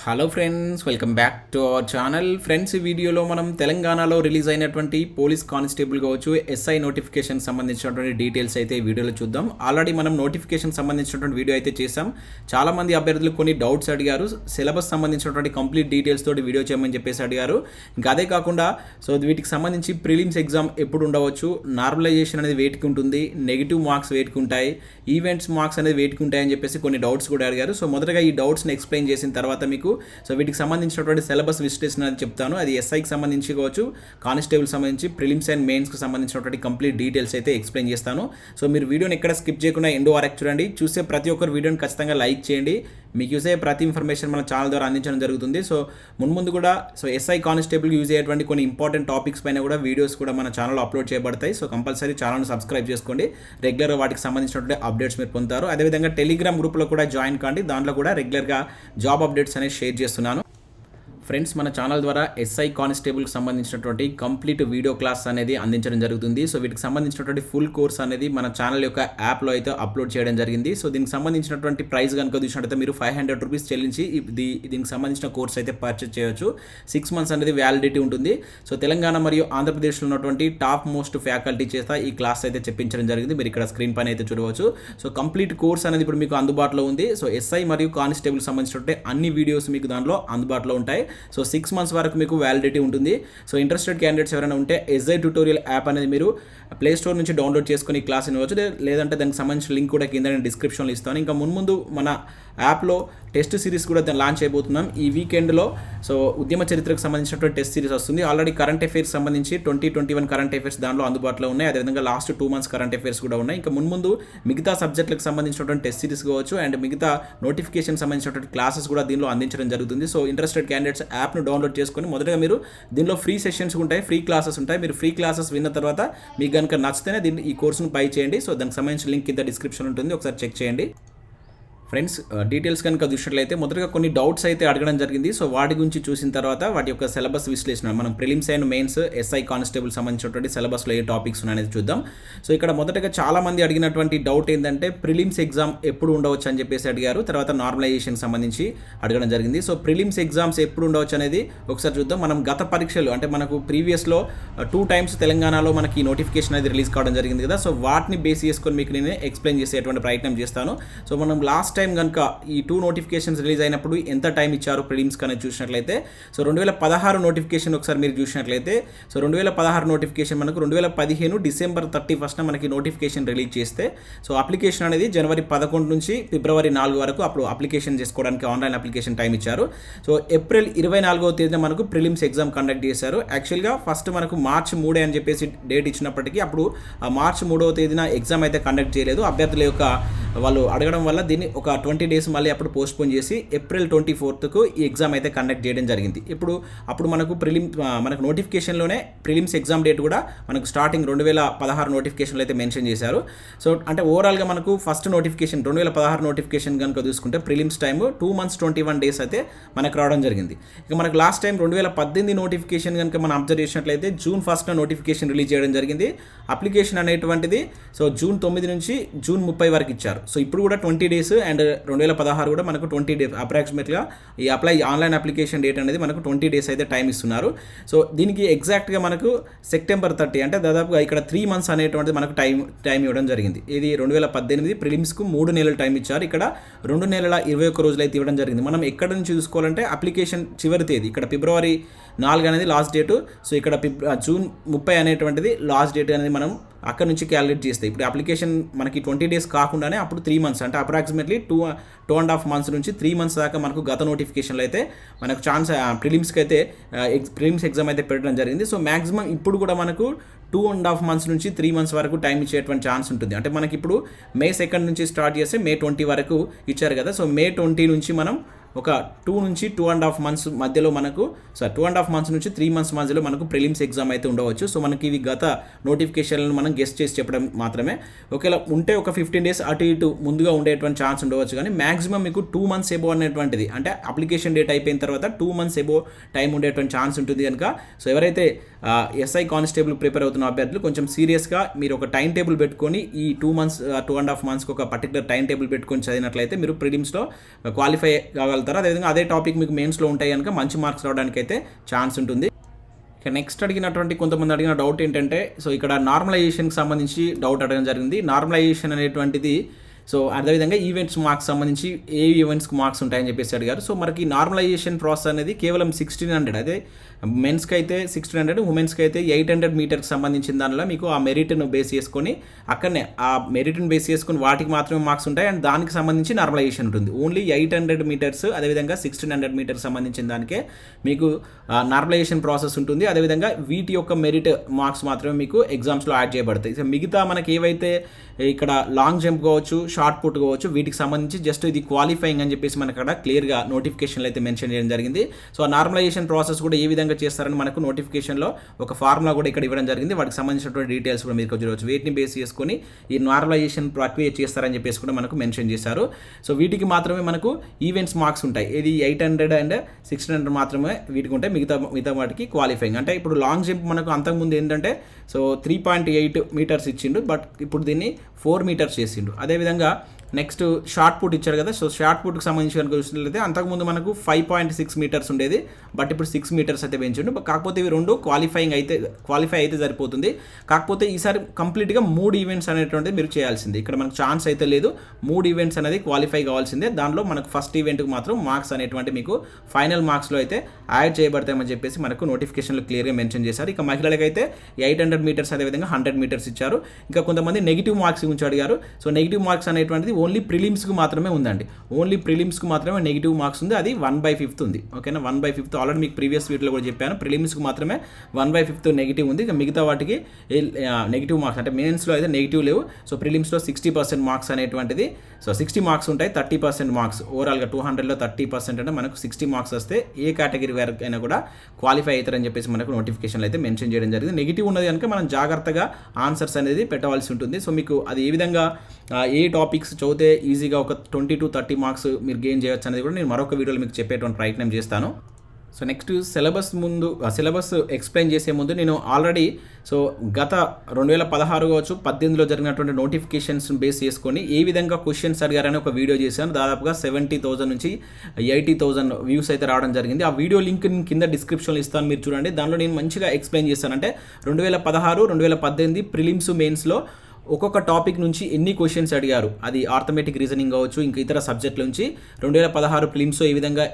Hello friends, welcome back to our channel. Friends, ఈ వీడియోలో మనం తెలంగాణలో రిలీజ్ అయినటువంటి పోలీస్ కానిస్టేబుల్ కావచ్చు ఎస్ఐ నోటిఫికేషన్ సంబంధించినటువంటి డీటెయిల్స్ అయితే ఈ వీడియోలో చూద్దాం. ఆల్రెడీ మనం నోటిఫికేషన్ సంబంధించినటువంటి వీడియో అయితే చేసాం. చాలామంది అభ్యర్థులు కొన్ని డౌట్స్ అడిగారు, సిలబస్ సంబంధించినటువంటి కంప్లీట్ డీటెయిల్స్ తోటి వీడియో చేయమని చెప్పేసి అడిగారు. ఇంకా అదే కాకుండా వీటికి సంబంధించి ప్రిలిమ్స్ ఎగ్జామ్ ఎప్పుడు ఉండవచ్చు, నార్మలైజేషన్ అనేది వేటికి ఉంటుంది, నెగిటివ్ మార్క్స్ వేటికి ఉంటాయి, ఈవెంట్స్ మార్క్స్ అనేది వేటికి ఉంటాయని చెప్పేసి కొన్ని డౌట్స్ కూడా అడిగారు. సో మొదటగా ఈ డౌట్స్ని ఎక్స్ప్లెయిన్ చేసిన తర్వాత మీకు వీటికి సంబంధించినటువంటి సిలబస్ విశ్లేషణ అని చెప్తాను. అది ఎస్ఐకి సంబంధించి కావచ్చు, కానిస్టేబుల్ సంబంధించి, ప్రిలిమ్స్ అండ్ మెయిన్స్కి సంబంధించినటువంటి కంప్లీట్ డీటెయిల్స్ అయితే ఎక్స్ప్లెయిన్ చేస్తాను. సో మీరు వీడియోని ఎక్కడ స్కిప్ చేయకుండా ఎండ్ వరకు చూడండి. చూసే ప్రతి ఒక్కరు వీడియోని ఖచ్చితంగా లైక్ చేయండి. మీకు చూసే ప్రతి ఇన్ఫర్మేషన్ మన ఛానల్ ద్వారా అందించడం జరుగుతుంది. ముందు కూడా ఎస్ఐ కానిస్టేబుల్కి యూజ్ అయ్యేటువంటి కొన్ని ఇంపార్టెంట్ టాపిక్స్ పైన కూడా వీడియోస్ కూడా మన ఛానల్లో అప్లోడ్ చేయబడతాయి. కంపల్సరీ ఛానల్ని సబ్స్క్రైబ్ చేసుకోండి. రెగ్యులర్గా వాటికి సంబంధించినటువంటి అప్డేట్స్ మీరు పొందుతారు. అదేవిధంగా టెలిగ్రామ్ గ్రూప్లో కూడా జాయిన్ కాండి. దాంట్లో కూడా రెగ్యులర్గా జాబ్ అప్డేట్స్ అనేది షేర్ చేస్తున్నాను. ఫ్రెండ్స్, మన ఛానల్ ద్వారా ఎస్ఐ కానిస్టేబుల్కి సంబంధించినటువంటి కంప్లీట్ వీడియో క్లాస్ అనేది అందించడం జరుగుతుంది. వీటికి సంబంధించినటువంటి ఫుల్ కోర్స్ అనేది మన ఛానల్ యొక్క యాప్లో అయితే అప్లోడ్ చేయడం జరిగింది. దీనికి సంబంధించినటువంటి ప్రైస్ కనుక చూసినట్టయితే మీరు 500 రూపీస్ చెల్లించి దీనికి సంబంధించిన కోర్స్ అయితే పర్చేస్ చేయవచ్చు. 6 months అనేది వ్యాలిడిటీ ఉంటుంది. తెలంగాణ మరియు ఆంధ్రప్రదేశ్లో ఉన్నటువంటి టాప్ మోస్ట్ ఫ్యాకల్టీ చేత ఈ క్లాస్ అయితే చెప్పించడం జరిగింది. మీరు ఇక్కడ స్క్రీన్ పైన అయితే చూడవచ్చు. కంప్లీట్ కోర్స్ అనేది ఇప్పుడు మీకు అందుబాటులో ఉంది. ఎస్ఐ మరియు కానిస్టేబుల్ సంబంధించినటువంటి అన్ని వీడియోస్ మీకు దాంట్లో అందుబాటులో ఉంటాయి. 6 months వరకు మీకు వ్యాలిడిటీ ఉంటుంది. ఇంట్రెస్టెడ్ క్యాండిడేట్స్ ఎవరైనా ఉంటే ఎస్ఐ ట్యూటోరియల్ యాప్ అనేది మీరు ప్లే స్టోర్ నుంచి డౌన్లోడ్ చేసుకొని ఈ క్లాస్ వినవచ్చు. లేదంటే దానికి సంబంధించిన లింక్ కూడా కింద నేను డిస్క్రిప్షన్లో ఇస్తాను. ఇంకా ముందు మన యాప్లో టెస్ట్ సిరీస్ కూడా లాంచ్ అయిపోతున్నాం ఈ వీకెండ్లో. ఉద్యమ చరిత్రకు సంబంధించినటువంటి టెస్ట్ సిరీస్ వస్తుంది. ఆల్రెడీ కరెంట్ అఫైర్స్ సంబంధించి 2021 కరెంట్ అఫైర్స్ దాంట్లో అందుబాటులో ఉన్నాయి. అదేవిధంగా లాస్ట్ 2 months కరెంట్ అఫైర్స్ కూడా ఉన్నాయి. ఇంకా ముందు మిగతా సబ్జెక్టులకు సంబంధించినటువంటి టెస్ట్ సిరీస్ కావచ్చు అండ్ మిగతా నోటిఫికేషన్ సంబంధించినటువంటి క్లాసెస్ కూడా దీనిలో అందించడం జరుగుతుంది. ఇంట్రెస్టెడ్ క్యాండిడేట్స్ యాప్ను డౌన్లోడ్ చేసుకొని మొదటగా మీరు దీనిలో ఫ్రీ సెషన్స్ ఉంటాయి, ఫ్రీ క్లాసెస్ ఉంటాయి. మీరు ఫ్రీ క్లాసెస్ విన్న తర్వాత మీకు కనుక నచ్చితేనే ఈ కోర్సును పై చేయండి. దానికి సంబంధించిన లింక్ కింద డిస్క్రిప్షన్ ఉంటుంది, ఒకసారి చెక్ చేయండి. ఫ్రెండ్స్, డీటెయిల్స్ కనుక చూసినట్లయితే మొదటగా కొన్ని డౌట్స్ అయితే అడగడం జరిగింది. వాటి గురించి చూసిన తర్వాత వాటి యొక్క సిలబస్ విశ్లేషణ మనం prelims and mains SI constable సంబంధించినటువంటి సిలబస్లో ఏ టాపిక్స్ ఉన్నాయనేది చూద్దాం. ఇక్కడ మొదటగా చాలామంది అడిగినటువంటి డౌట్ ఏంటంటే ప్రిలిమ్స్ ఎగ్జామ్ ఎప్పుడు ఉండవచ్చు అని చెప్పేసి అడిగారు. తర్వాత నార్మలైజేషన్ సంబంధించి అడగడం జరిగింది. ప్రిలిమ్స్ ఎగ్జామ్స్ ఎప్పుడు ఉండవచ్చు అనేది ఒకసారి చూద్దాం. మనం గత పరీక్షలు అంటే మనకు ప్రీవియస్లో 2 times తెలంగాణలో మనకి నోటిఫికేషన్ అనేది రిలీజ్ కావడం జరిగింది కదా. వాటిని బేస్ చేసుకొని మీకు నేను ఎక్స్ప్లెయిన్ చేసేటువంటి ప్రయత్నం చేస్తాను. మనం లాస్ట్ టైం కనుక ఈ 2 notifications రిలీజ్ అయినప్పుడు ఎంత టైం ఇచ్చారు ప్రిలిమ్స్ కనుక చూసినట్లయితే 2016 నోటిఫికేషన్ ఒకసారి మీరు చూసినట్లయితే 2016 నోటిఫికేషన్ మనకు 2015 December 31 మనకి నోటిఫికేషన్ రిలీజ్ చేస్తే అప్లికేషన్ అనేది January 11 నుంచి February 4 వరకు అప్పుడు అప్లికేషన్ చేసుకోవడానికి ఆన్లైన్ అప్లికేషన్ టైం ఇచ్చారు. April 24వ తేదీన మనకు ప్రిలిమ్స్ ఎగ్జామ్ కండక్ట్ చేశారు. యాక్చువల్గా ఫస్ట్ మనకు March 3 అని చెప్పేసి డేట్ ఇచ్చినప్పటికీ అప్పుడు March 3వ తేదీన ఎగ్జామ్ అయితే కండక్ట్ చేయలేదు. అభ్యర్థుల యొక్క వాళ్ళు అడగడం వల్ల దీన్ని ఒక 20 days మళ్ళీ అప్పుడు పోస్ట్పోన్ చేసి April 24కు ఈ ఎగ్జామ్ అయితే కండక్ట్ చేయడం జరిగింది. అప్పుడు మనకు నోటిఫికేషన్లోనే ప్రిలిమ్స్ ఎగ్జామ్ డేట్ కూడా మనకు స్టార్టింగ్ 2016 నోటిఫికేషన్లో అయితే మెన్షన్ చేశారు. అంటే ఓవరాల్గా మనకు ఫస్ట్ నోటిఫికేషన్ 2016 నోటిఫికేషన్ కనుక చూసుకుంటే ప్రిలిమ్స్ టైమ్ 2 months 21 days అయితే మనకు రావడం జరిగింది. ఇక మనకు లాస్ట్ టైం 2018 నోటిఫికేషన్ కనుక మనం అబ్జర్వ్ చేసినట్లయితే June 1 నోటిఫికేషన్ రిలీజ్ చేయడం జరిగింది. అప్లికేషన్ అనేటువంటిది June 9 నుంచి June 30 వరకు ఇచ్చారు. ఇప్పుడు కూడా 20 days అండ్ 2016 కూడా మనకు 20 days అప్రాక్సిమేట్గా ఈ ఆన్లైన్ అప్లికేషన్ డేట్ అనేది మనకు 20 days అయితే టైం ఇస్తున్నారు. దీనికి ఎగ్జాక్ట్గా మనకు September 30 అంటే దాదాపుగా ఇక్కడ 3 months అనేటువంటిది మనకు టైం ఇవ్వడం జరిగింది. ఇది 2018 ప్రిలిమ్స్కు 3 నెలల టైం ఇచ్చారు. ఇక్కడ 2 నెలల 21 రోజులు అయితే ఇవ్వడం జరిగింది. మనం ఎక్కడ నుంచి చూసుకోవాలంటే అప్లికేషన్ చివరి తేదీ ఇక్కడ February 4 అనేది లాస్ట్ డేటు. ఇక్కడ June 30 అనేటువంటిది లాస్ట్ డేట్ అనేది మనం అక్కడ నుంచి క్యాలిక్యులేట్ చేస్తే ఇప్పుడు అప్లికేషన్ మనకి 20 days కాకుండానే అప్పుడు 3 months అంటే అప్రాక్సిమేట్లీ 2.5 months నుంచి 3 months దాకా మనకు గత నోటిఫికేషన్లో అయితే మనకు ఛాన్స్ ప్రిలిమ్స్కి అయితే ప్రిలిమ్స్ ఎగ్జామ్ అయితే పెట్టడం జరిగింది. మ్యాక్సిమం ఇప్పుడు కూడా మనకు 2.5 months నుంచి 3 months వరకు టైం ఇచ్చేటువంటి ఛాన్స్ ఉంటుంది. అంటే మనకి ఇప్పుడు May 2 నుంచి స్టార్ట్ చేస్తే May 20 వరకు ఇచ్చారు కదా. May 20 నుంచి మనం ఒక 2 నుంచి 2.5 months మధ్యలో మనకు 2.5 months నుంచి 3 months మధ్యలో మనకు ప్రిలిమ్స్ ఎగ్జామ్ అయితే ఉండవచ్చు. మనకి ఇవి గత నోటిఫికేషన్లను మనం గెస్ట్ చేసి చెప్పడం మాత్రమే. ఒకవేళ ఉంటే ఒక 15 days అటు ఇటు ముందుగా ఉండేటువంటి ఛాన్స్ ఉండవచ్చు. కానీ మాక్సిమం మీకు 2 months ఎబో అనేటువంటిది అంటే అప్లికేషన్ డేట్ అయిపోయిన తర్వాత 2 months ఎబో టైం ఉండేటువంటి ఛాన్స్ ఉంటుంది కనుక ఎవరైతే ఎస్ఐ కానిస్టేబుల్ ప్రిపేర్ అవుతున్న అభ్యర్థులు కొంచెం సీరియస్గా మీరు ఒక టైం టేబుల్ పెట్టుకొని ఈ 2 months 2.5 monthsకి ఒక పర్టికులర్ టైం టేబుల్ పెట్టుకొని చదివినట్లయితే మీరు ప్రిలిమ్స్లో క్వాలిఫై కాగలుగుతారు. చేయగలుగుతారు. అదేవిధంగా అదే టాపిక్ మీకు మెయిన్స్లో ఉంటాయి కనుక మంచి మార్క్స్ రావడానికి అయితే ఛాన్స్ ఉంటుంది. ఇక నెక్స్ట్ అడిగినటువంటి కొంతమంది అడిగిన డౌట్ ఏంటంటే, సో ఇక్కడ నార్మలైజేషన్కి సంబంధించి డౌట్ అడగడం జరిగింది. నార్మలైజేషన్ అనేటువంటిది సో అదేవిధంగా ఈవెంట్స్ మార్క్స్ సంబంధించి ఏ ఈవెంట్స్కి మార్క్స్ ఉంటాయని చెప్పేసి అడిగారు. సో మనకి నార్మలైజేషన్ ప్రాసెస్ అనేది కేవలం 1600, అదే మెన్స్కి అయితే 1600, ఉమెన్స్కి అయితే 800 మీటర్కి సంబంధించిన దానిలో మీకు ఆ మెరిట్ను బేస్ చేసుకొని అక్కడనే ఆ మెరిట్ను బేస్ చేసుకొని వాటికి మాత్రమే మార్క్స్ ఉంటాయి. అండ్ దానికి సంబంధించి నార్మలైజేషన్ ఉంటుంది. ఓన్లీ 800 మీటర్స్ అదేవిధంగా 1600 మీటర్స్ సంబంధించిన దానికే మీకు నార్మలైజేషన్ ప్రాసెస్ ఉంటుంది. అదేవిధంగా వీటి యొక్క మెరిట్ మార్క్స్ మాత్రమే మీకు ఎగ్జామ్స్లో యాడ్ చేయబడతాయి. సో మిగతా మనకి ఏవైతే ఇక్కడ లాంగ్ జంప్ కావచ్చు, షార్ట్ పుట్ కావచ్చు, వీటికి సంబంధించి జస్ట్ ఇది క్వాలిఫైయింగ్ అని చెప్పేసి మనకు అక్కడ క్లియర్గా నోటిఫికేషన్లో అయితే మెన్షన్ చేయడం జరిగింది. సో ఆ నార్మలైజేషన్ ప్రాసెస్ కూడా ఏ విధంగా చేస్తారని మనకు నోటిఫికేషన్లో ఒక ఫార్ములా కూడా ఇక్కడ ఇవ్వడం జరిగింది. వాటికి సంబంధించినటువంటి డీటెయిల్స్ కూడా మీరు చూడవచ్చు. వీటిని బేస్ చేసుకొని ఈ నార్మలైజేషన్ ప్రక్రియ చేస్తారని చెప్పేసి కూడా మనకు మెన్షన్ చేశారు. సో వీటికి మాత్రమే మనకు ఈవెంట్స్ మార్క్స్ ఉంటాయి. ఇది 800 అండ్ 1600 మాత్రమే వీటికి ఉంటాయి. మిగతా వాటికి క్వాలిఫైయింగ్. అంటే ఇప్పుడు లాంగ్ జంప్ మనకు అంతకుముందు ఏంటంటే సో 3.8 మీటర్స్ ఇచ్చిండు, బట్ ఇప్పుడు దీన్ని 4 మీటర్స్ చేసిండు. అదేవిధంగా నెక్స్ట్ షార్ట్ పుట్ ఇచ్చారు కదా. సో షార్ట్ పుట్కి సంబంధించి కనుక చూసినట్లయితే అంతకుముందు మనకు 5.6 మీటర్స్ ఉండేది, బట్ ఇప్పుడు 6 మీటర్స్ అయితే పెంచిండు. కాకపోతే ఇవి రెండు క్వాలిఫై అయితే సరిపోతుంది. కాకపోతే ఈసారి కంప్లీట్గా 3 ఈవెంట్స్ అనేటువంటిది మీరు చేయాల్సింది. ఇక్కడ మనకు ఛాన్స్ అయితే లేదు. 3 ఈవెంట్స్ అనేది క్వాలిఫై కావాల్సిందే. దానిలో మనకు ఫస్ట్ ఈవెంట్కి మాత్రం మార్క్స్ అనేటువంటి మీకు ఫైనల్ మార్క్స్లో అయితే యాడ్ చేయబడతామని చెప్పేసి మనకు నోటిఫికేషన్లో క్లియర్గా మెన్షన్ చేశారు. ఇక మహిళలకైతే 800 మీటర్స్ అదేవిధంగా 100 మీటర్స్ ఇచ్చారు. ఇంకా కొంతమంది నెగిటివ్ మార్క్స్ గురించి అడిగారు. సో నెగిటివ్ మార్క్స్ అనేటువంటిది ఓన్లీ ప్రిలిమ్స్కి మాత్రమే ఉందండి. ఓన్లీ ప్రిలిమ్స్కి మాత్రమే నెగిటివ్ మార్క్స్ ఉంది. అది 1/5 ఉంది. ఓకేనా, 1/5 ఆల్రెడీ మీకు ప్రీవియస్ వీడియోలో కూడా చెప్పాను. ప్రిలిమ్స్కి మాత్రమే 1/5 నెగిటివ్ ఉంది. ఇక మిగతా వాటికి నెగిటివ్ మార్క్స్ అంటే మెయిన్స్లో అయితే నెగిటివ్ లేవు. సో ప్రిలిమ్స్లో 60% మార్క్స్ అనేటువంటిది, సో 60 మార్క్స్ ఉంటాయి. 30% మార్క్స్ ఓవరాల్గా 200లో 30% అంటే మనకు 60 మార్క్స్ వస్తే ఏ కేటగిరీ వరకు అయినా కూడా క్వాలిఫై అవుతారని చెప్పేసి మనకు నోటిఫికేషన్లో అయితే మెన్షన్ చేయడం జరిగింది. నెగిటివ్ ఉన్నది కనుక మనం జాగ్రత్తగా ఆన్సర్స్ అనేది పెట్టవలసి ఉంటుంది. సో మీకు అది ఏ విధంగా ఏ టాపిక్స్ చదివితే ఈజీగా ఒక 20 to 30 మార్క్స్ మీరు గెయిన్ చేయొచ్చు అనేది కూడా నేను మరొక వీడియోలో మీకు చెప్పేటువంటి ప్రయత్నం చేస్తాను. సో నెక్స్ట్ సిలబస్ ఎక్స్ప్లెయిన్ చేసే ముందు నేను ఆల్రెడీ సో గత 2016 కావచ్చు 18లో జరిగినటువంటి నోటిఫికేషన్స్ బేస్ చేసుకొని ఏ విధంగా క్వశ్చన్స్ అడిగారని ఒక వీడియో చేశాను. దాదాపుగా 70,000 నుంచి 80,000 వ్యూస్ అయితే రావడం జరిగింది. ఆ వీడియో లింక్ కింద డిస్క్రిప్షన్లో ఇస్తాను, మీరు చూడండి. దానిలో నేను మంచిగా ఎక్స్ప్లెయిన్ చేస్తాను. అంటే 2016, 2018 ప్రిలిమ్స్ మెయిన్స్లో ఒక్కొక్క టాపిక్ నుంచి ఎన్ని క్వశ్చన్స్ అడిగారు, అది ఆర్థమెటిక్ రీజనింగ్ కావచ్చు, ఇంకా ఇతర సబ్జెక్టుల నుంచి 2016 ప్రిలిమ్స్లో ఏ విధంగా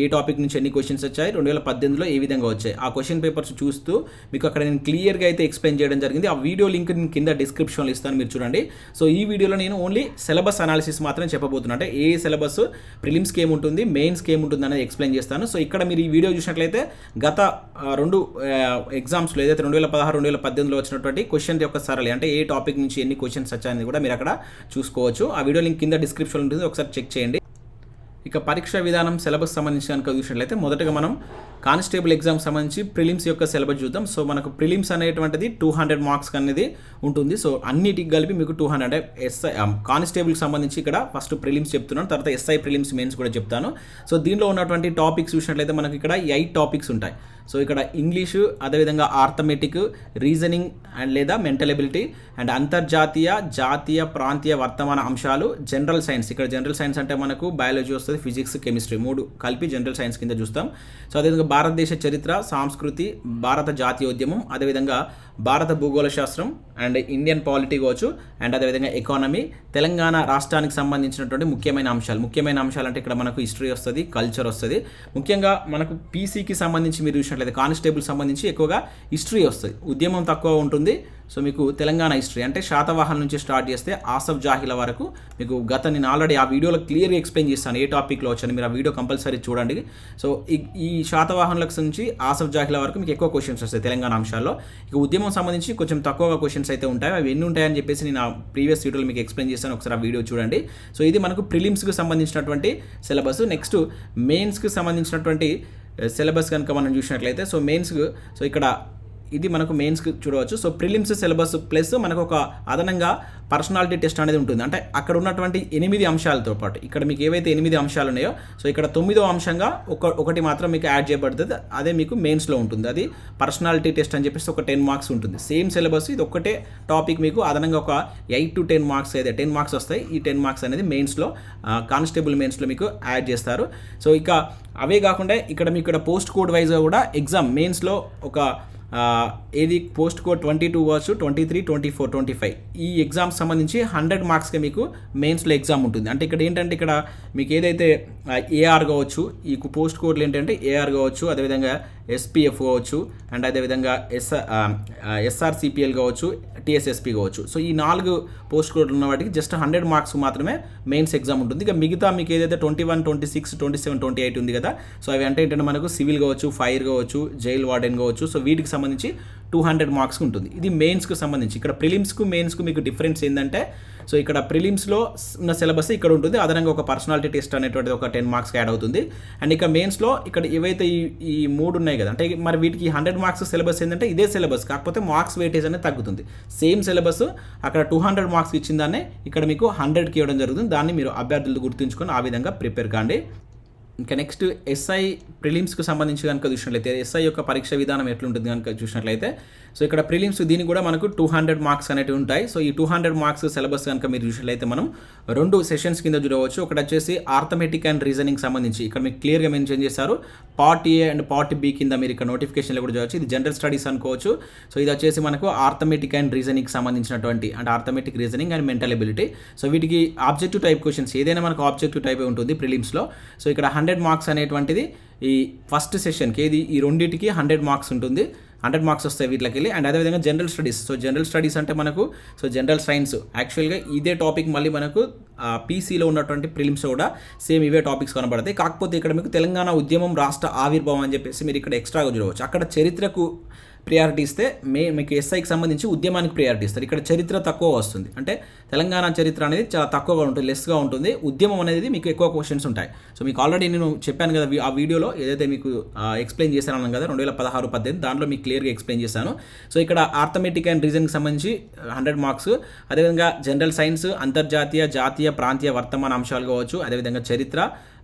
ఏ టాపిక్ నుంచి ఎన్ని క్వశ్చన్స్ వచ్చాయి, 2018లో ఏ విధంగా వచ్చాయి, ఆ క్వశ్చన్ పేపర్స్ చూస్తూ మీకు అక్కడ నేను క్లియర్గా అయితే ఎక్స్ప్లెయిన్ చేయడం జరిగింది. ఆ వీడియో లింక్ నేను కింద డిస్క్రిప్షన్లో ఇస్తాను, మీరు చూడండి. సో ఈ వీడియోలో నేను ఓన్లీ సిలబస్ అనాలిసిస్ మాత్రమే చెప్పబోతున్నాను. అంటే ఏ సిలబస్ ప్రిలిమ్స్కి ఏముంటుంది, మెయిన్స్కి ఏముంటుంది అనేది ఎక్స్ప్లెయిన్ చేస్తాను. సో ఇక్కడ మీరు ఈ వీడియో చూసినట్లయితే గత 2 ఎగ్జామ్స్లో ఏదైతే 2016, 2018లో వచ్చినటువంటి క్వశ్చన్ యొక్క సరళి, అంటే ఏ టాపిక్ నుంచి ఎన్ని క్వశ్చన్స్ వచ్చాయని కూడా మీరు అక్కడ చూసుకోవచ్చు. ఆ వీడియో లింక్ కింద డిస్క్రిప్షన్ ఉంటుంది, ఒకసారి చెక్ చేయండి. ఇక పరీక్ష విధానం సిలబస్ సంబంధించి కనుక చూసినట్లయితే మొదటగా మనం కానిస్టేబుల్ ఎగ్జామ్ సంబంధించి ప్రిలిమ్స్ యొక్క సిలబస్ చూద్దాం. సో మనకు ప్రిలిమ్స్ అనేటువంటిది 200 మార్క్స్ అనేది ఉంటుంది. సో అన్నిటికి కలిపి మీకు 200, అంటే ఎస్ఐ కానిస్టేబుల్కి సంబంధించి ఇక్కడ ఫస్ట్ ప్రిలిమ్స్ చెప్తున్నాను, తర్వాత ఎస్ఐ ప్రిలిమ్స్ మెయిన్స్ కూడా చెప్తాను. సో దీనిలో ఉన్నటువంటి టాపిక్స్ చూసినట్లయితే మనకి ఇక్కడ 8 టాపిక్స్ ఉంటాయి. సో ఇక్కడ ఇంగ్లీషు, అదేవిధంగా ఆర్థమెటిక్, రీజనింగ్ అండ్ లేదా మెంటల్ ఎబిలిటీ, అండ్ అంతర్జాతీయ, జాతీయ, ప్రాంతీయ వర్తమాన అంశాలు, జనరల్ సైన్స్. ఇక్కడ జనరల్ సైన్స్ అంటే మనకు బయాలజీ వస్తుంది, ఫిజిక్స్, కెమిస్ట్రీ 3 కలిపి జనరల్ సైన్స్ కింద చూస్తాం. సో అదేవిధంగా భారతదేశ చరిత్ర, సంస్కృతి, భారత జాతీయోద్యమం, అదేవిధంగా భారత భూగోళ శాస్త్రం అండ్ ఇండియన్ పాలిటీ కావచ్చు, అండ్ అదేవిధంగా ఎకానమీ, తెలంగాణ రాష్ట్రానికి సంబంధించినటువంటి ముఖ్యమైన అంశాలు అంటే ఇక్కడ మనకు హిస్టరీ వస్తుంది, కల్చర్ వస్తుంది. ముఖ్యంగా మనకు పీసీకి సంబంధించి మీరు చూసినట్లయితే కానిస్టేబుల్ సంబంధించి ఎక్కువగా హిస్టరీ వస్తుంది, ఉద్యమం తక్కువ ఉంటుంది. సో మీకు తెలంగాణ హిస్టరీ అంటే శాతవాహన్ నుంచి స్టార్ట్ చేస్తే ఆసఫ్ జాహీల వరకు మీకు నేను ఆల్రెడీ ఆ వీడియోలో క్లియర్గా ఎక్స్ప్లెయిన్ చేస్తాను ఏ టాపిక్లో వచ్చాను, మీరు ఆ వీడియో కంపల్సరీ చూడండి. సో ఈ శాతవాహనులకు నుంచి ఆసఫ్ జాహీల వరకు మీకు ఎక్కువ క్వశ్చన్స్ వస్తాయి తెలంగాణ అంశాల్లో. ఇక ఉద్యమం సంబంధించి కొంచెం తక్కువగా క్వశ్చన్స్ అయితే ఉంటాయి. అవి ఎన్ని ఉంటాయని చెప్పేసి నేను ఆ ప్రీవియస్ వీడియోలో మీకు ఎక్స్ప్లెయిన్ చేస్తాను, ఒకసారి ఆ వీడియో చూడండి. సో ఇది మనకు ప్రిలిమ్స్కి సంబంధించినటువంటి సిలబస్. నెక్స్ట్ మెయిన్స్కి సంబంధించినటువంటి సిలబస్ కనుక మనం చూసినట్లయితే, సో మెయిన్స్కి సో ఇక్కడ ఇది మనకు మెయిన్స్కి చూడవచ్చు. సో ప్రిలిమ్స్ సిలబస్ ప్లస్ మనకు ఒక అదనంగా పర్సనాలిటీ టెస్ట్ అనేది ఉంటుంది. అంటే అక్కడ ఉన్నటువంటి 8 అంశాలతో పాటు ఇక్కడ మీకు ఏవైతే 8 అంశాలు ఉన్నాయో సో ఇక్కడ 9వ అంశంగా ఒకటి మాత్రం మీకు యాడ్ చేయబడుతుంది. అదే మీకు మెయిన్స్లో ఉంటుంది. అది పర్సనాలిటీ టెస్ట్ అని చెప్పేసి ఒక 10 మార్క్స్ ఉంటుంది. సేమ్ సిలబస్, ఇది ఒక్కటే టాపిక్ మీకు అదనంగా ఒక 8 to 10 మార్క్స్ అయితే 10 మార్క్స్ వస్తాయి. ఈ 10 మార్క్స్ అనేది మెయిన్స్లో కానిస్టేబుల్ మెయిన్స్లో మీకు యాడ్ చేస్తారు. సో ఇక అవే కాకుండా ఇక్కడ మీకు ఇక్కడ పోస్ట్ కోడ్ వైజ్గా కూడా ఎగ్జామ్ మెయిన్స్లో ఒక ఏది పోస్ట్ కోడ్ 22 కావచ్చు, 23, 24, 25 ఈ ఎగ్జామ్స్ సంబంధించి 100 మార్క్స్గా మీకు మెయిన్స్లో ఎగ్జామ్ ఉంటుంది. అంటే ఇక్కడ ఏంటంటే ఇక్కడ మీకు ఏదైతే ఏఆర్ కావచ్చు, ఈ పోస్ట్ కోడ్లు ఏంటంటే ఏఆర్ కావచ్చు, అదేవిధంగా ఎస్పీఎఫ్ కావచ్చు, అండ్ అదేవిధంగా ఎస్ఆర్సిపిఎల్ కావచ్చు, టీఎస్ఎస్పీ కావచ్చు. సో ఈ 4 పోస్ట్ కోడ్లు ఉన్న వాటికి జస్ట్ 100 మార్క్స్ మాత్రమే మెయిన్స్ ఎగ్జామ్ ఉంటుంది. ఇక మిగతా మీకు ఏదైతే 21, 26, 27, 28 ఉంది కదా, సో అవి అంటే ఏంటంటే మనకు సివిల్ కావచ్చు, ఫైర్ కావచ్చు, జైల్ వార్డెన్ కావచ్చు. సో వీటికి సంబంధించి 200 మార్క్స్ ఉంటుంది. ఇది మెయిన్స్కి సంబంధించి. ఇక్కడ ప్రిలిమ్స్కు మెయిన్స్కు మీకు డిఫరెన్స్ ఏంటంటే సో ఇక్కడ ప్రిలిమ్స్లో ఉన్న సిలబస్ ఇక్కడ ఉంటుంది, అదనంగా ఒక పర్సనాలిటీ టెస్ట్ అనేటువంటిది ఒక 10 మార్క్స్కి యాడ్ అవుతుంది. అండ్ ఇక మెయిన్స్లో ఇక్కడ ఏవైతే ఈ 3 ఉన్నాయి కదా, అంటే మరి వీటికి 100 మార్క్స్ సిలబస్ ఏంటంటే ఇదే సిలబస్, కాకపోతే మార్క్స్ వెయిటేజ్ అనేది తగ్గుతుంది. సేమ్ సిలబస్ అక్కడ 200 మార్క్స్ ఇచ్చిందాన్ని ఇక్కడ మీకు 100కి ఇవ్వడం జరుగుతుంది. దాన్ని మీరు అభ్యర్థులు గుర్తుంచుకొని ఆ విధంగా ప్రిపేర్ కాండి. ఇంకా నెక్స్ట్ ఎస్ఐ ప్రిలిమ్స్కి సంబంధించి కనుక చూసినట్లయితే ఎస్ఐ యొక్క పరీక్ష విధానం ఎట్లుంటుంది కనుక చూసినట్లయితే సో ఇక్కడ ప్రిలిమ్స్ దీనికి కూడా మనకు 200 మార్క్స్ అనేవి ఉంటాయి. సో ఈ 200 మార్క్స్ సిలబస్ కనుక మీరు చూసినట్లయితే మనం 2 సెషన్స్ కింద చూడవచ్చు. ఒకటి వచ్చేసి ఆర్థమెటిక్ అండ్ రీజనింగ్ సంబంధించి ఇక్కడ మీకు క్లియర్గా మెన్షన్ చేశారు. Part A and part B కింద మీరు ఇక్కడ నోటిఫికేషన్లో కూడా చూడవచ్చు. ఇది జనరల్ స్టడీస్ అనుకోవచ్చు. సో ఇది వచ్చేసి మనకు ఆర్థమెటిక్ అండ్ రీజనింగ్కి సంబంధించినటువంటి అంటే arithmetic reasoning and mental ability. So వీటికి ఆబ్జెక్టివ్ టైప్ క్వశ్చన్స్ ఏదైనా మనకు ఆబ్జెక్టివ్ టైప్ ఉంటుంది ప్రిలిమ్స్లో. సో ఇక్కడ 100 మార్క్స్ అనేటువంటిది ఈ ఫస్ట్ సెషన్కి ఏది ఈ రెండింటికి 100 మార్క్స్ ఉంటుంది. 100 మార్క్స్ వస్తాయి వీటికి వెళ్ళి. అండ్ అదేవిధంగా general studies. So general studies అంటే మనకు సో జనరల్ సైన్స్ యాక్చువల్గా ఇదే టాపిక్ మళ్ళీ మనకు పీసీలో ఉన్నటువంటి ప్రిలిమ్స్ కూడా సేమ్ ఇవే టాపిక్స్ కనబడతాయి. కాకపోతే ఇక్కడ మీకు తెలంగాణ ఉద్యమం రాష్ట్ర ఆవిర్భావం అని చెప్పేసి మీరు ఇక్కడ ఎక్స్ట్రాగా చూడవచ్చు. అక్కడ చరిత్రకు ప్రియారిటీ ఇస్తే మీకు ఎస్ఐకి సంబంధించి ఉద్యమానికి ప్రియారిటీ ఇస్తారు. ఇక్కడ చరిత్ర తక్కువ వస్తుంది. అంటే తెలంగాణ చరిత్ర అనేది చాలా తక్కువగా ఉంటుంది, లెస్గా ఉంటుంది. ఉద్యమం అనేది మీకు ఎక్కువ క్వశ్చన్స్ ఉంటాయి. సో మీకు ఆల్రెడీ నేను చెప్పాను కదా ఆ వీడియోలో ఏదైతే మీకు ఎక్స్ప్లెయిన్ చేశాను కదా 2016-18 దాంట్లో మీకు క్లియర్గా ఎక్స్ప్లెయిన్ చేశాను. సో ఇక్కడ ఆర్థమెటిక్ అండ్ రీజన్కి సంబంధించి 100 మార్క్స్, అదేవిధంగా జనరల్ సైన్స్, అంతర్జాతీయ, జాతీయ, ప్రాంతీయ వర్తమాన అంశాలు కావచ్చు, అదేవిధంగా చరిత్ర,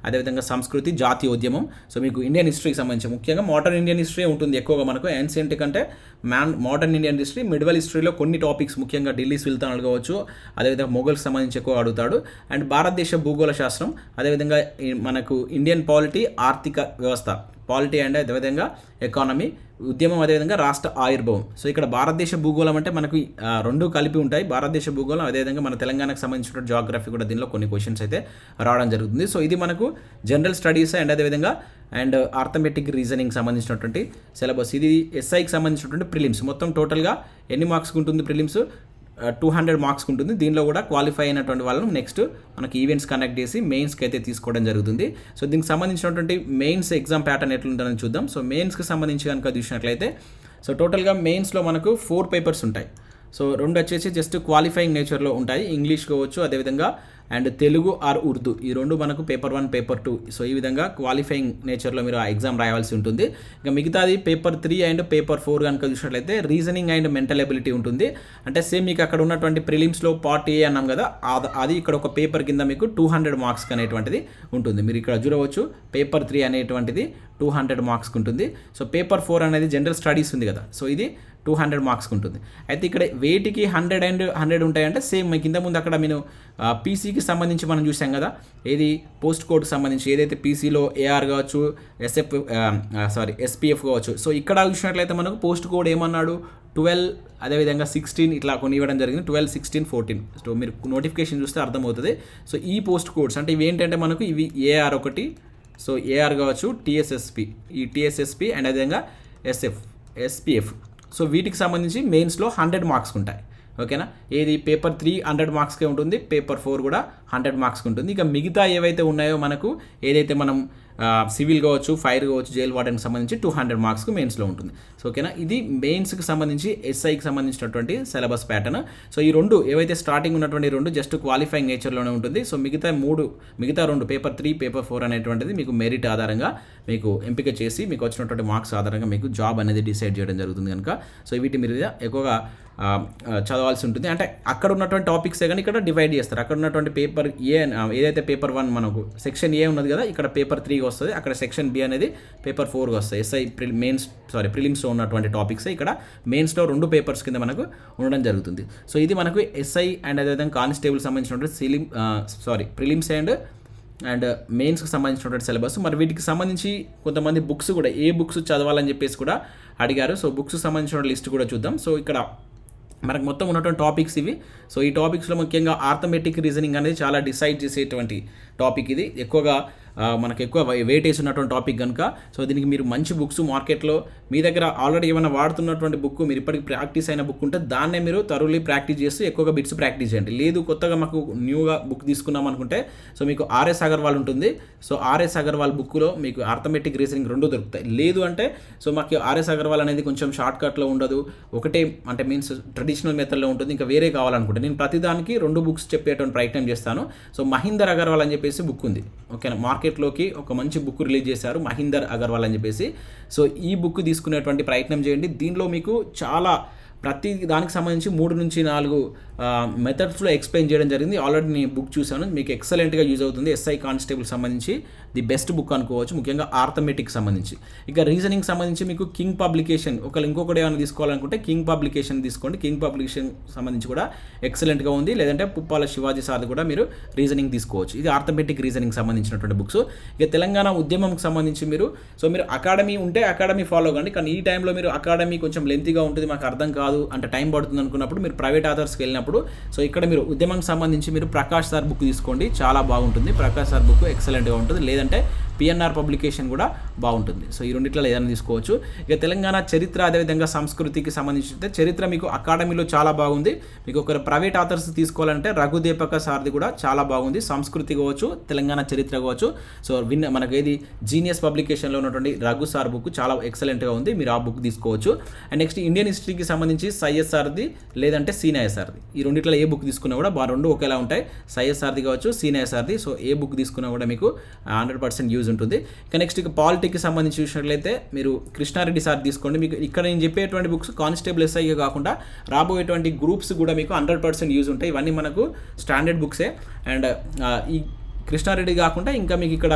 అదేవిధంగా సంస్కృతి, జాతీయ ఉద్యమం. సో మీకు ఇండియన్ హిస్టరీకి సంబంధించి ముఖ్యంగా మోడర్న్ ఇండియన్ హిస్టరీ ఉంటుంది ఎక్కువగా మనకు. ఏన్షియంట్ కంటే మోడర్న్ ఇండియన్ హిస్టరీ, మిడివల్ హిస్టరీలో కొన్ని టాపిక్స్ ముఖ్యంగా ఢిల్లీ సుల్తానాలు కావచ్చు, అదేవిధంగా మొఘల్కి సంబంధించి ఎక్కువ అడుగుతాడు. అండ్ భారతదేశ భూగోళ శాస్త్రం, అదేవిధంగా మనకు ఇండియన్ పాలిటీ, ఆర్థిక వ్యవస్థ, పాలిటీ అండ్ అదేవిధంగా ఎకానమీ, ఉద్యమం, అదేవిధంగా రాష్ట్ర ఆవిర్భావం. సో ఇక్కడ భారతదేశ భూగోళం అంటే మనకు 2 కలిపి ఉంటాయి. భారతదేశ భూగోళం అదేవిధంగా మన తెలంగాణకు సంబంధించిన జాగ్రఫీ కూడా దీనిలో కొన్ని క్వశ్చన్స్ అయితే రావడం జరుగుతుంది. సో ఇది మనకు జనరల్ స్టడీస్ అండ్ అదేవిధంగా అండ్ ఆర్థమెటిక్ రీజనింగ్ సంబంధించినటువంటి సిలబస్. ఇది ఎస్ఐకి సంబంధించినటువంటి ప్రిలిమ్స్. మొత్తం టోటల్గా ఎన్ని మార్క్స్కి ఉంటుంది ప్రిలిమ్స్? 200 మార్క్స్కి ఉంటుంది. దీనిలో కూడా క్వాలిఫై అయినటువంటి వాళ్ళను నెక్స్ట్ మనకి ఈవెంట్స్ కండక్ట్ చేసి మెయిన్స్కి అయితే తీసుకోవడం జరుగుతుంది. సో దీనికి సంబంధించినటువంటి మెయిన్స్ ఎగ్జామ్ ప్యాటర్న్ ఎట్లుంటుందని చూద్దాం. సో మెయిన్స్కి సంబంధించి కనుక చూసినట్లయితే సో టోటల్గా మెయిన్స్లో మనకు 4 పేపర్స్ ఉంటాయి. సో 2 వచ్చేసి జస్ట్ క్వాలిఫైయింగ్ నేచర్లో ఉంటాయి, ఇంగ్లీష్ కావచ్చు, అదేవిధంగా అండ్ తెలుగు ఆర్ ఉర్దూ. ఈ 2 మనకు పేపర్ 1, పేపర్ 2. సో ఈ విధంగా క్వాలిఫైయింగ్ నేచర్లో మీరు ఆ ఎగ్జామ్ రాయాల్సి ఉంటుంది. ఇక మిగతాది పేపర్ 3 అండ్ పేపర్ 4 కనుక చూసినట్లయితే రీజనింగ్ అండ్ మెంటల్ ఎబిలిటీ ఉంటుంది. అంటే సేమ్ మీకు అక్కడ ఉన్నటువంటి ప్రిలిమ్స్లో పార్ట్ ఏ అన్నాం కదా, అది ఇక్కడ ఒక పేపర్ కింద మీకు 200 మార్క్స్ అనేటువంటిది ఉంటుంది. మీరు ఇక్కడ చూడవచ్చు పేపర్ 3 అనేటువంటిది 200 మార్క్స్కి ఉంటుంది. సో పేపర్ 4 అనేది జనరల్ స్టడీస్ ఉంది కదా, సో ఇది 200 మార్క్స్కి ఉంటుంది. అయితే ఇక్కడ వేటికి 100 అండ్ 100 ఉంటాయంటే సేమ్ మీకు ఇంత ముందు అక్కడ నేను పీసీకి సంబంధించి మనం చూసాం కదా, ఏది పోస్ట్ కోడ్కి సంబంధించి ఏదైతే పీసీలో ఏఆర్ కావచ్చు, ఎస్పీఎఫ్ కావచ్చు. సో ఇక్కడ చూసినట్లయితే మనకు పోస్ట్ కోడ్ ఏమన్నాడు 12, అదేవిధంగా 16 ఇట్లా కొన్ని ఇవ్వడం జరిగింది. 12, 16, 14. సో మీరు నోటిఫికేషన్ చూస్తే అర్థమవుతుంది. సో ఈ పోస్ట్ కోడ్స్ అంటే ఇవి ఏంటంటే మనకు ఇవి ఏఆర్ ఒకటి, సో ఏఆర్ కావచ్చు, టీఎస్ఎస్పీ అండ్ అదేవిధంగా ఎస్పీఎఫ్. సో వీటికి సంబంధించి మెయిన్స్లో 100 మార్క్స్ ఉంటాయి. ఓకేనా, ఏది పేపర్ 3 100 మార్క్స్కే ఉంటుంది, పేపర్ 4 కూడా 100 మార్క్స్కి ఉంటుంది. ఇక మిగతా ఏవైతే ఉన్నాయో మనకు ఏదైతే మనం సివిల్ కావచ్చు, ఫైర్ కావచ్చు, జైల్ వార్డెన్కి సంబంధించి 200 మార్క్స్కి మెయిన్స్లో ఉంటుంది. సో ఓకేనా, ఇది మెయిన్స్కి సంబంధించి ఎస్ఐకి సంబంధించినటువంటి సిలబస్ ప్యాటర్న్. సో ఈ రెండు ఏవైతే స్టార్టింగ్ ఉన్నటువంటి రెండు జస్ట్ క్వాలిఫైయింగ్ నేచర్లోనే ఉంటుంది. సో మిగతా రెండు పేపర్ 3, పేపర్ 4 అనేటువంటిది మీకు మెరిట్ ఆధారంగా మీకు ఎంపిక చేసి మీకు వచ్చినటువంటి మార్క్స్ ఆధారంగా మీకు జాబ్ అనేది డిసైడ్ చేయడం జరుగుతుంది కనుక సో వీటి మీద ఎక్కువగా చదవాల్సి ఉంటుంది. అంటే అక్కడ ఉన్నటువంటి టాపిక్సే కానీ ఇక్కడ డివైడ్ చేస్తారు. అక్కడ ఉన్నటువంటి పేపర్ ఏ ఏదైతే పేపర్ 1 మనకు సెక్షన్ ఏ ఉన్నది కదా, ఇక్కడ పేపర్ 3గా వస్తుంది, అక్కడ సెక్షన్ బి అనేది పేపర్ 4గా వస్తుంది. ఎస్ఐ ప్రిలిమ్స్లో ఉన్నటువంటి టాపిక్స్ ఇక్కడ మెయిన్స్లో 2 పేపర్స్ కింద మనకు ఉండడం జరుగుతుంది. సో ఇది మనకు ఎస్ఐ అండ్ అదేవిధంగా కానిస్టేబుల్ సంబంధించినటువంటి ప్రిలిమ్స్ అండ్ మెయిన్స్కి సంబంధించినటువంటి సిలబస్. మరి వీటికి సంబంధించి కొంతమంది బుక్స్ కూడా ఏ బుక్స్ చదవాలని చెప్పేసి కూడా అడిగారు. సో బుక్స్ సంబంధించిన లిస్ట్ కూడా చూద్దాం. సో ఇక్కడ మనకు మొత్తం ఉన్నటువంటి టాపిక్స్ ఇవి. సో ఈ టాపిక్స్లో ముఖ్యంగా ఆర్థమెటిక్ రీజనింగ్ అనేది చాలా డిసైడ్ చేసేటువంటి టాపిక్. ఇది మనకు ఎక్కువ వెయిటేజ్ ఉన్నటువంటి టాపిక్ కనుక సో దీనికి మీరు మంచి బుక్స్ మార్కెట్లో మీ దగ్గర ఆల్రెడీ ఏమైనా వాడుతున్నటువంటి బుక్, మీరు ఇప్పటికి ప్రాక్టీస్ అయిన బుక్ ఉంటే దాన్నే మీరు తరువులీ ప్రాక్టీస్ చేస్తూ ఎక్కువగా బిట్స్ ప్రాక్టీస్ చేయండి. లేదు కొత్తగా మాకు న్యూగా బుక్ తీసుకున్నాం అనుకుంటే సో మీకు ఆర్ఎస్ అగర్వాల్ ఉంటుంది. సో ఆర్ఎస్ అగర్వాల్ బుక్లో మీకు ఆర్థమెటిక్ రీజనింగ్ 2 దొరుకుతాయి. లేదు అంటే సో మాకు ఆర్ఎస్ అగర్వాల్ అనేది కొంచెం షార్ట్ కట్లో ఉండదు, ఒకటే అంటే మీన్స్ ట్రెడిషనల్ మెథడ్లో ఉంటుంది, ఇంకా వేరే కావాలనుకుంటే నేను ప్రతిదానికి 2 బుక్స్ చెప్పేటువంటి ప్రయత్నం చేస్తాను. సో మహీందర్ అగర్వాల్ అని చెప్పేసి బుక్ ఉంది, ఓకేనా. మార్కెట్లోకి ఒక మంచి బుక్ రిలీజ్ చేశారు మహీందర్ అగర్వాల్ అని చెప్పేసి. సో ఈ బుక్ తీసుకునేటువంటి ప్రయత్నం చేయండి. దీనిలో మీకు చాలా ప్రతి దానికి సంబంధించి 3 నుంచి 4 మెథడ్స్లో ఎక్స్ప్లెయిన్ చేయడం జరిగింది. ఆల్రెడీ నేను బుక్ చూశాను, మీకు ఎక్సలెంట్గా యూజ్ అవుతుంది. ఎస్ఐ కానిస్టేబుల్ సంబంధించి ది బెస్ట్ బుక్ అనుకోవచ్చు, ముఖ్యంగా ఆర్థమెటిక్ సంబంధించి. ఇక రీజనింగ్ సంబంధించి మీకు కింగ్ పబ్లికేషన్, ఇంకొకటి ఏమైనా తీసుకోవాలనుకుంటే కింగ్ పబ్లికేషన్ తీసుకోండి. కింగ్ పబ్లికేషన్ సంబంధించి కూడా ఎక్సలెంట్గా ఉంది. లేదంటే పుప్పాల శివాజీ సార్ది కూడా మీరు రీజనింగ్ తీసుకోవచ్చు. ఇది ఆర్థమెటిక్ రీజనింగ్ సంబంధించినటువంటి బుక్స్. ఇక తెలంగాణ ఉద్యమంకి సంబంధించి మీరు అకాడమీ ఉంటే అకాడమీ ఫాలో కండి. కానీ ఈ టైంలో మీరు అకాడమీ కొంచెం లెంతీగా ఉంటుంది, మాకు అర్థం కాదు అంటే టైం పడుతుంది అనుకున్నప్పుడు మీరు ప్రైవేట్ ఆథర్స్కి వెళ్ళినప్పుడు సో ఇక్కడ మీరు ఉద్యమంకి సంబంధించి మీరు ప్రకాష్ సార్ బుక్ తీసుకోండి, చాలా బాగుంటుంది. ప్రకాష్ సార్ బుక్ ఎక్సలెంట్గా ఉంటుంది. లేదంటే పిఎన్ఆర్ పబ్లికేషన్ కూడా బాగుంటుంది. సో ఈ రెండిట్లో ఏదైనా తీసుకోవచ్చు. ఇక తెలంగాణ చరిత్ర అదేవిధంగా సంస్కృతికి సంబంధించి చరిత్ర మీకు అకాడమీలో చాలా బాగుంది. మీకు ఒక ప్రైవేట్ ఆథర్స్ తీసుకోవాలంటే రఘుదేపక సార్ది కూడా చాలా బాగుంది. సంస్కృతి కావచ్చు, తెలంగాణ చరిత్ర కావచ్చు. సో మనకు ఏది జీనియస్ పబ్లికేషన్లో ఉన్నటువంటి రఘు సార్ బుక్ చాలా ఎక్సలెంట్గా ఉంది, మీరు ఆ బుక్ తీసుకోవచ్చు. అండ్ నెక్స్ట్ ఇండియన్ హిస్టరీకి సంబంధించి సయ్యద్ సార్ది లేదంటే సీనాయ సార్ది, ఈ రెండిట్లో ఏ బుక్ తీసుకున్నా కూడా 2 ఒకేలా ఉంటాయి. సయ్యద్ సార్ది కావచ్చు, సీనాయ సార్ది. సో ఏ బుక్ తీసుకున్నా కూడా మీకు 100% యూజ్ ఉంటుంది. ఇక నెక్స్ట్ పాలిటిక్కి సంబంధించి చూసినట్లయితే మీరు కృష్ణారెడ్డి సార్ తీసుకోండి. మీకు ఇక్కడ నేను చెప్పేటువంటి బుక్స్ కానిస్టేబుల్ ఎస్ఐగా కాకుండా రాబోయేటువంటి గ్రూప్స్ కూడా మీకు 100% యూజ్ ఉంటాయి. ఇవన్నీ మనకు స్టాండర్డ్ బుక్సే. అండ్ ఈ కృష్ణారెడ్డి కాకుండా మీకు ఇక్కడ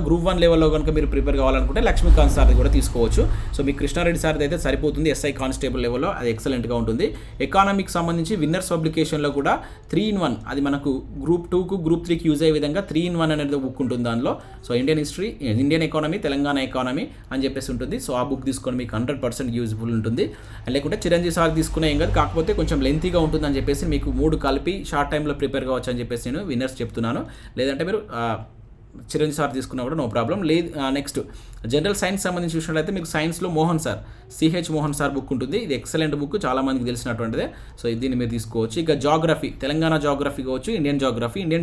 గ్రూప్ 1 లెవెల్లో కనుక మీరు ప్రిపేర్ కావాలనుకుంటే లక్ష్మీకాంత్ సార్ది కూడా తీసుకోవచ్చు. సో మీకు కృష్ణారెడ్డి సార్ది అయితే సరిపోతుంది. ఎస్ఐ కానిస్టేబుల్ లెవెల్లో అది ఎక్సలెంట్గా ఉంటుంది. ఎకానమిక్ సంబంధించి విన్నర్స్ పబ్లికేషన్లో కూడా 3-in-1 అది మనకు గ్రూప్ 2కు గ్రూప్ 3కి యూజ్ అయ్యే విధంగా 3-in-1 అనేది బుక్ ఉంటుంది దానిలో. So Indian history, Indian economy, Telangana economy అని చెప్పేసి ఉంటుంది. సో ఆ బుక్ తీసుకొని మీకు 100% యూజ్ఫుల్ ఉంటుంది. లేకుంటే చిరంజీవి సార్ తీసుకునే ఏం కాదు, కాకపోతే కొంచెం లెంతీగా ఉంటుంది అని చెప్పేసి మీకు 3 కలిపి షార్ట్ టైంలో ప్రిపేర్ కావచ్చు అని చెప్పేసి నేను విన్నర్స్ చెప్తున్నాను. లేదంటే మీరు చిరంజీవి సార్ తీసుకున్నా కూడా నో ప్రాబ్లం. లేదు నెక్స్ట్ జనరల్ సైన్స్ సంబంధించి చూసినట్లయితే మీకు సైన్స్లో Mohan sir, CH Mohan sir book ఉంటుంది. ఇది ఎక్సలెంట్ బుక్, చాలా మందికి తెలిసినటువంటిదే. సో దీన్ని మీరు తీసుకోవచ్చు. ఇక జాగ్రఫీ, తెలంగాణ జాగ్రఫీ కావచ్చు, ఇండియన్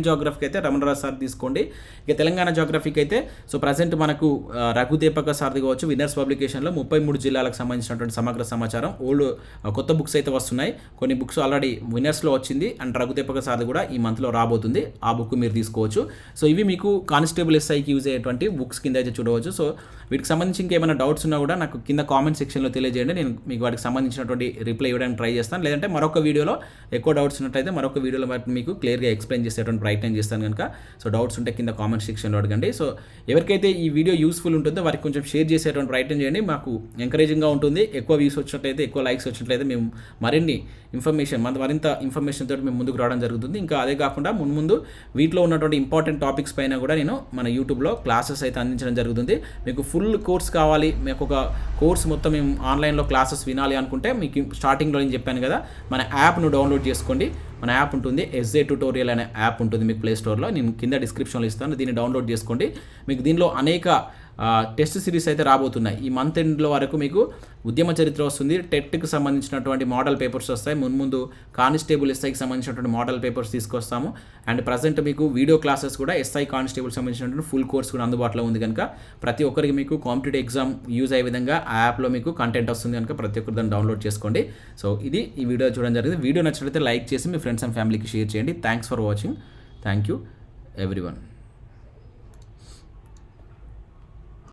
జాగ్రఫీకి అయితే రమణరాజ్ సార్ తీసుకోండి. ఇక తెలంగాణ జాగ్రఫీకి అయితే సో ప్రజెంట్ మనకు రఘుదేపక సార్ది కావచ్చు. విన్నర్స్ పబ్లికేషన్లో 33 జిల్లాలకు సంబంధించినటువంటి సమగ్ర సమాచారం. కొత్త బుక్స్ అయితే వస్తున్నాయి, కొన్ని బుక్స్ ఆల్రెడీ విన్నర్స్లో వచ్చింది. అండ్ రఘుదేపక సార్ది కూడా ఈ మంత్లో రాబోతుంది, ఆ బుక్ మీరు తీసుకోవచ్చు. సో ఇవి మీకు కానిస్టేబుల్ ఎస్ఐకి యూజ్ అయ్యేటువంటి బుక్స్ కింద అయితే చూడవచ్చు. సో వీటికి సంబంధించి ఇంకేమైనా డౌట్స్ ఉన్నా కూడా నాకు కింద కామెంట్ సెక్షన్లో తెలియజేయండి, నేను మీకు వాటికి సంబంధించినటువంటి రిప్లై ఇవ్వడానికి ట్రై చేస్తాను. లేదంటే మరొక వీడియోలో ఎక్కువ డౌట్స్ ఉన్నట్టయితే మరొక వీడియోలో మీకు క్లియర్గా ఎక్స్ప్లెయిన్ చేసేటువంటి ప్రయత్నం చేస్తాను కనుక సో డౌట్స్ ఉంటే కింద కామెంట్ సెక్షన్లో అడగండి. సో ఎవరికైతే ఈ వీడియో యూస్ఫుల్ ఉంటుందో వారికి కొంచెం షేర్ చేసేటువంటి ప్రయత్నం చేయండి, మాకు ఎంకరేజింగ్గా ఉంటుంది. ఎక్కువ వ్యూస్ వచ్చినట్లయితే, ఎక్కువ లైక్స్ వచ్చినట్లయితే మేము మరిన్ని మరింత ఇన్ఫర్మేషన్ తోటి మేము ముందుకు రావడం జరుగుతుంది. ఇంకా అదే కాకుండా ముందు వీటిలో ఉన్నటువంటి ఇంపార్టెంట్ టాపిక్స్ పైన కూడా నేను మన యూట్యూబ్లో క్లాసెస్ అయితే అందించడం జరుగుతుంది. మీకు ఫుల్ కోర్స్ కావాలి, మీకు ఒక కోర్స్ మొత్తం మేము ఆన్లైన్లో క్లాసెస్ వినాలి అనుకుంటే మీకు స్టార్టింగ్లో నేను చెప్పాను కదా, మన యాప్ను డౌన్లోడ్ చేసుకోండి. మన యాప్ ఉంటుంది, ఎస్ఏ ట్యూటోరియల్ అనే యాప్ ఉంటుంది మీకు ప్లే స్టోర్లో, నేను కింద డిస్క్రిప్షన్లో ఇస్తాను. దీన్ని డౌన్లోడ్ చేసుకోండి. మీకు దీనిలో అనేక టెస్ట్ సిరీస్ అయితే రాబోతున్నాయి. ఈ మంత్ ఎండ్లో వరకు మీకు ఉద్యమ చరిత్ర వస్తుంది, టెట్కి సంబంధించినటువంటి మోడల్ పేపర్స్ వస్తాయి, మున్ముందు కానిస్టేబుల్ ఎస్ఐకి సంబంధించినటువంటి మోడల్ పేపర్స్ తీసుకొస్తాము. అండ్ ప్రజెంట్ మీకు వీడియో క్లాసెస్ కూడా ఎస్ఐ కానిస్టేబుల్ సంబంధించినటువంటి ఫుల్ కోర్స్ కూడా అందుబాటులో ఉంది కనుక ప్రతి ఒక్కరికి మీకు కాంపిటేటివ్ ఎగ్జామ్ యూజ్ అయ్యే విధంగా ఆ యాప్లో మీకు కంటెంట్ వస్తుంది కనుక ప్రతి ఒక్కరు దాన్ని డౌన్లోడ్ చేసుకోండి. సో ఇది ఈ వీడియో చూడడం జరిగింది. వీడియో నచ్చినట్లయితే లైక్ చేసి మీ ఫ్రెండ్స్ అండ్ ఫ్యామిలీకి షేర్ చేయండి. Thanks for watching. Thank you everyone.